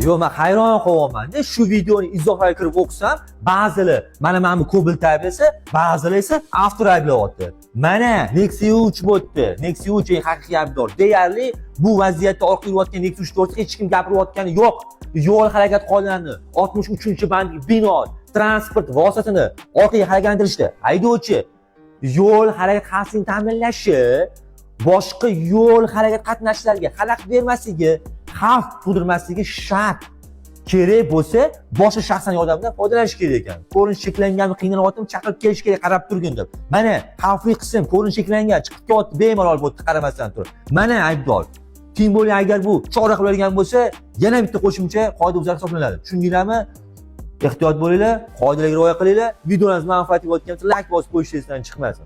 Yo'q, men hayron qolyapman-da, shu videoni izohlariga kirib o'qisam, ba'zilar mana bu Cobalt ayblaysa, ba'zilar esa After ayblayapti. Mana Nexia 3 bo'ldi. Nexia 3 eng haqiqiy aybdor. Deyarli bu vaziyatda orqa yurayotgan Nexia 3 to'g'risida hech kim gapirayotgani yo'q. Yo'l harakat qoidalarini 63-bandlik bino transport vositasini orqaga harakatlantirishda haydovchi yo'l harakat xavfsizligini ta'minlashi, boshqa yo'l harakat qatnashchilariga xalaqit bermasligi, xavf tug'dirmasligi shart. Kerak bo'lsa, boshqa shaxsning yordamidan foydalanish kerak ekan. Ko'rinish cheklanganmi, qiynalyaptimi, chaqirib kelish kerak, qarab turgin deb. Mana xavfli qism, ko'rinish cheklangan, chiqib ketdi, bemalol bo'ldi, qaramasdan turib. Mana aybdor. Kim bo'lgan agar bu chora qilib olgan bo'lsa, yana bitta qo'shimcha qoidabuzar hisoblanadi. Tushundinglarmi? Ehtiyot bo'linglar, qoidalarga rioya qilinglar. Videolarimiz manfaatli bo'lgan bo'lsa, like bosib qo'yishingizdan chiqmasin.